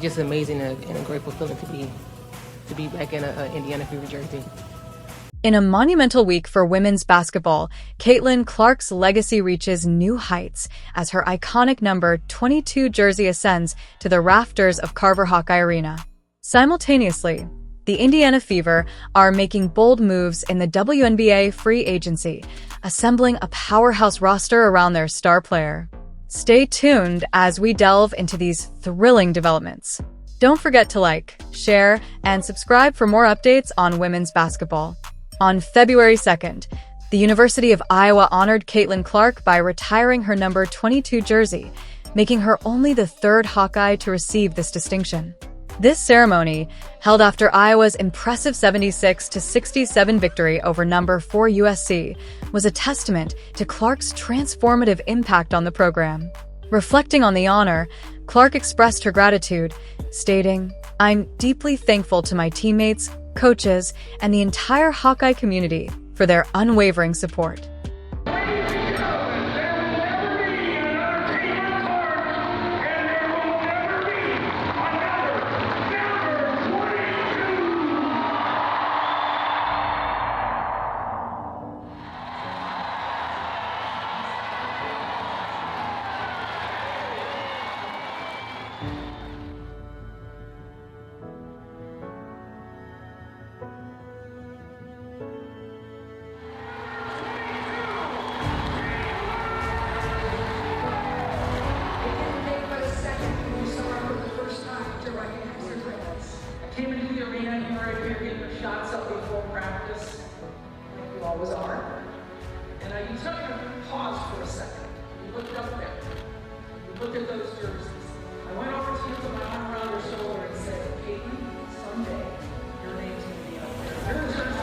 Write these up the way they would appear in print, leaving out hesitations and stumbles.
just amazing and a grateful feeling to be back in a Indiana Fever jersey. In a monumental week for women's basketball, Caitlin Clark's legacy reaches new heights as her iconic number 22 jersey ascends to the rafters of Carver Hawkeye Arena. Simultaneously, the Indiana Fever are making bold moves in the WNBA free agency, assembling a powerhouse roster around their star player. Stay tuned as we delve into these thrilling developments. Don't forget to like, share, and subscribe for more updates on women's basketball. On February 2nd, the University of Iowa honored Caitlin Clark by retiring her number 22 jersey, making her only the third Hawkeye to receive this distinction. This ceremony, held after Iowa's impressive 76-67 victory over number 4 USC, was a testament to Clark's transformative impact on the program. Reflecting on the honor, Clark expressed her gratitude, stating, "I'm deeply thankful to my teammates, coaches, and the entire Hawkeye community for their unwavering support." Came into the arena, you were right here getting your shots up before practice, like you always are. And you took a pause for a second. You looked up there. You looked at those jerseys. I went over to you, put my arm around your shoulder and said, "Caitlin, someday your name's going to be out there." Your jersey.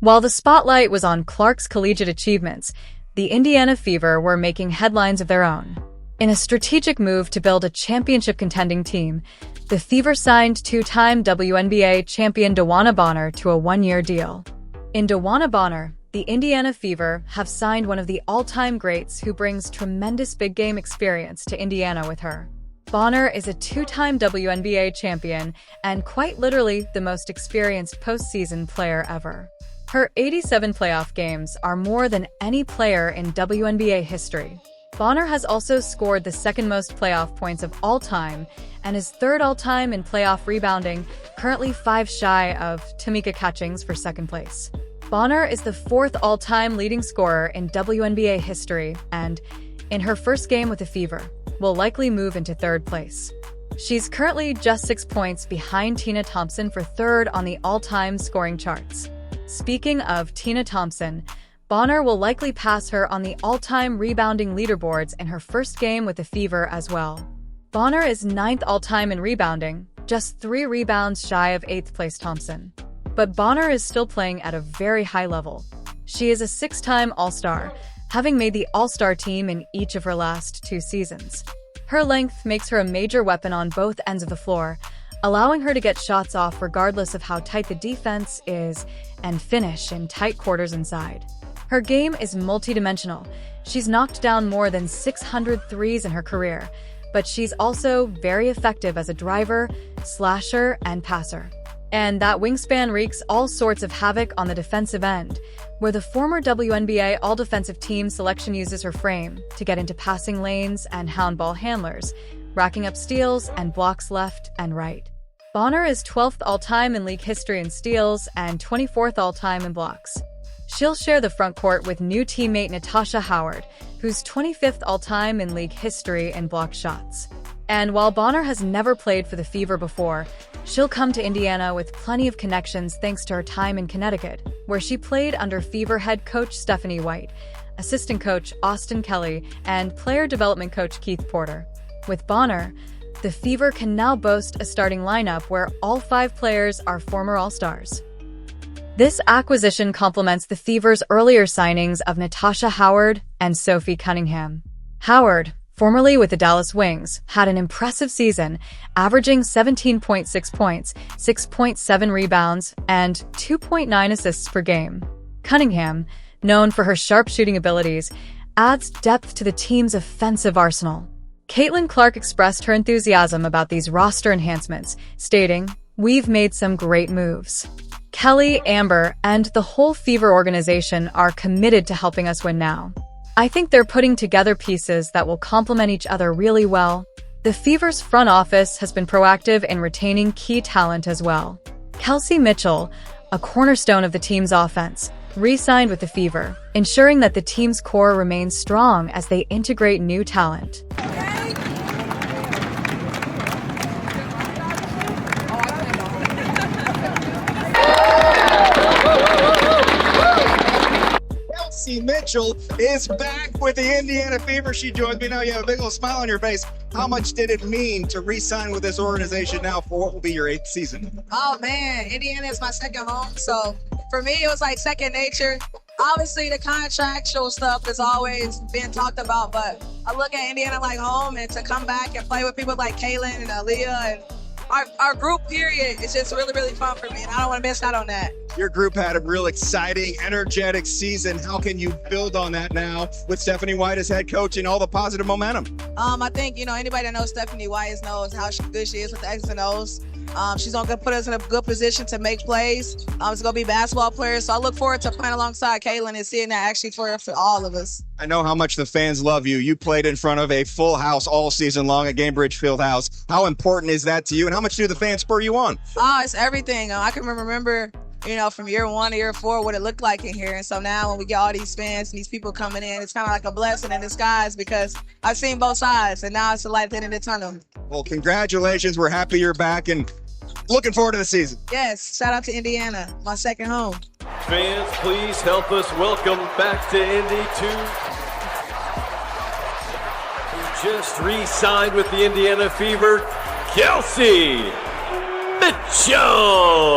While the spotlight was on Clark's collegiate achievements, the Indiana Fever were making headlines of their own. In a strategic move to build a championship-contending team, the Fever signed two-time WNBA champion DeWanna Bonner to a one-year deal. In DeWanna Bonner, the Indiana Fever have signed one of the all-time greats who brings tremendous big-game experience to Indiana with her. Bonner is a two-time WNBA champion and quite literally the most experienced postseason player ever. Her 87 playoff games are more than any player in WNBA history. Bonner has also scored the second most playoff points of all time and is third all-time in playoff rebounding, currently 5 shy of Tamika Catchings for second place. Bonner is the fourth all-time leading scorer in WNBA history and, in her first game with the Fever, will likely move into third place. She's currently just 6 points behind Tina Thompson for third on the all-time scoring charts. Speaking of Tina Thompson, Bonner will likely pass her on the all-time rebounding leaderboards in her first game with the Fever as well. Bonner is 9th all-time in rebounding, just 3 rebounds shy of 8th place Thompson. But Bonner is still playing at a very high level. She is a 6-time All-Star, having made the All-Star team in each of her last 2 seasons. Her length makes her a major weapon on both ends of the floor, allowing her to get shots off regardless of how tight the defense is and finish in tight quarters inside. Her game is multidimensional. She's knocked down more than 600 threes in her career, but she's also very effective as a driver, slasher, and passer. And that wingspan wreaks all sorts of havoc on the defensive end, where the former WNBA all-defensive team selection uses her frame to get into passing lanes and hound ball handlers, racking up steals and blocks left and right. Bonner is 12th all-time in league history in steals and 24th all-time in blocks. She'll share the front court with new teammate Natasha Howard, who's 25th all-time in league history in block shots. And while Bonner has never played for the Fever before, She'll come to Indiana with plenty of connections thanks to her time in Connecticut, where she played under Fever head coach Stephanie White, assistant coach Austin Kelly, and player development coach Keith Porter. With Bonner, the Fever can now boast a starting lineup where all 5 players are former All-Stars. This acquisition complements the Fever's earlier signings of Natasha Howard and Sophie Cunningham. Howard, formerly with the Dallas Wings, had an impressive season, averaging 17.6 points, 6.7 rebounds, and 2.9 assists per game. Cunningham, known for her sharp shooting abilities, adds depth to the team's offensive arsenal. Caitlin Clark expressed her enthusiasm about these roster enhancements, stating, "We've made some great moves. Kelly, Amber, and the whole Fever organization are committed to helping us win now. I think they're putting together pieces that will complement each other really well." The Fever's front office has been proactive in retaining key talent as well. Kelsey Mitchell, a cornerstone of the team's offense, re-signed with the Fever, ensuring that the team's core remains strong as they integrate new talent. Kelsey Mitchell is back with the Indiana Fever. She joins me now. You have a big old smile on your face. How much did it mean to re-sign with this organization now for what will be your 8th season? Oh man, Indiana is my second home, so for me it was like second nature. Obviously the contractual stuff has always been talked about, but I look at Indiana like home, and to come back and play with people like Kaylin and Aaliyah and our group period is just really, really fun for me, and I don't want to miss out on that. Your group had a real exciting, energetic season. How can you build on that now with Stephanie White as head coach and all the positive momentum? I think, anybody that knows Stephanie White knows how good she is with the X's and O's. She's going to put us in a good position to make plays. It's going to be basketball players. So I look forward to playing alongside Kaylin and seeing that actually for all of us. I know how much the fans love you. You played in front of a full house all season long at Gainbridge Fieldhouse. How important is that to you, and how much do the fans spur you on? Oh, it's everything. I can remember, from year 1 to year 4, what it looked like in here. And so now when we get all these fans and these people coming in, it's kind of like a blessing in disguise because I've seen both sides, and now it's the light at the end of the tunnel. Well, congratulations. We're happy you're back and looking forward to the season. Yes, shout out to Indiana, my second home. Fans, please help us welcome back to Indy who just re-signed with the Indiana Fever, Kelsey Mitchell.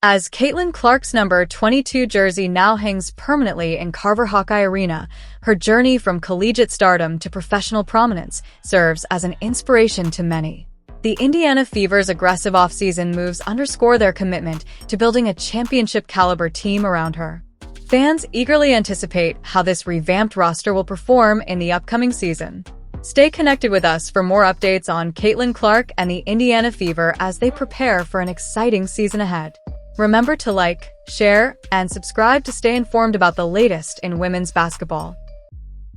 As Caitlin Clark's number 22 jersey now hangs permanently in Carver Hawkeye Arena, her journey from collegiate stardom to professional prominence serves as an inspiration to many. The Indiana Fever's aggressive offseason moves underscore their commitment to building a championship-caliber team around her. Fans eagerly anticipate how this revamped roster will perform in the upcoming season. Stay connected with us for more updates on Caitlin Clark and the Indiana Fever as they prepare for an exciting season ahead. Remember to like, share, and subscribe to stay informed about the latest in women's basketball.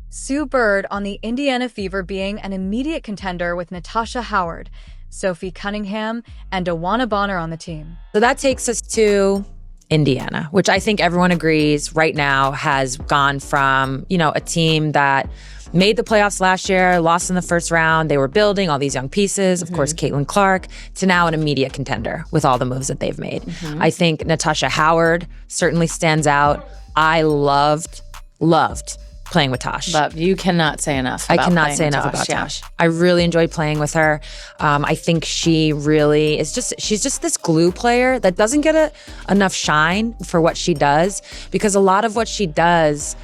Sue Bird on the Indiana Fever being an immediate contender with Natasha Howard, Sophie Cunningham, and Dawana Bonner on the team. So that takes us to Indiana, which I think everyone agrees right now has gone from, a team that made the playoffs last year, lost in the first round. They were building all these young pieces, of course, Caitlin Clark, to now an immediate contender with all the moves that they've made. I think Natasha Howard certainly stands out. I loved playing with Tosh. But you cannot say enough about Tosh. I really enjoyed playing with her. I think she really is she's just this glue player that doesn't get enough shine for what she does, because a lot of what she does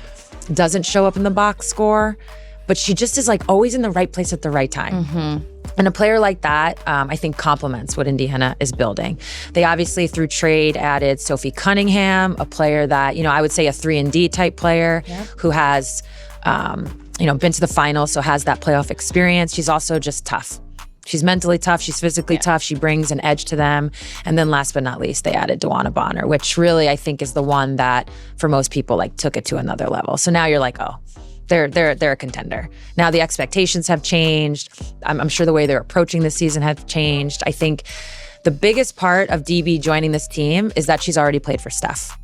doesn't show up in the box score, but she just is always in the right place at the right time. And a player like that, I think, complements what Indiana is building. They obviously, through trade, added Sophie Cunningham, a player that, I would say a 3-and-D type player who has, been to the finals, so has that playoff experience. She's also just tough. She's mentally tough. She's physically tough. She brings an edge to them. And then last but not least, they added Dawana Bonner, which really I think is the one that, for most people, took it to another level. So now you're oh, they're a contender. Now the expectations have changed. I'm sure the way they're approaching this season have changed. I think the biggest part of DB joining this team is that she's already played for Steph.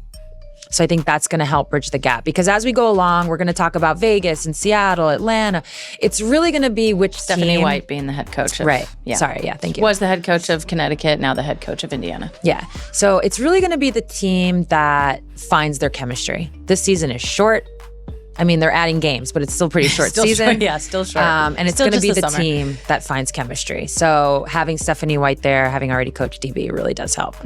So I think that's going to help bridge the gap, because as we go along, we're going to talk about Vegas and Seattle, Atlanta. It's really going to be which Stephanie team. White being the head coach of, Right. Yeah. Sorry. Yeah. Thank you. Was the head coach of Connecticut, now the head coach of Indiana. Yeah. So it's really going to be the team that finds their chemistry. This season is short. I mean, they're adding games, but it's still pretty short Still season. short, yeah, still short. And it's Still going to just be the the summer. team that finds chemistry. So having Stephanie White there, having already coached DB, really does help.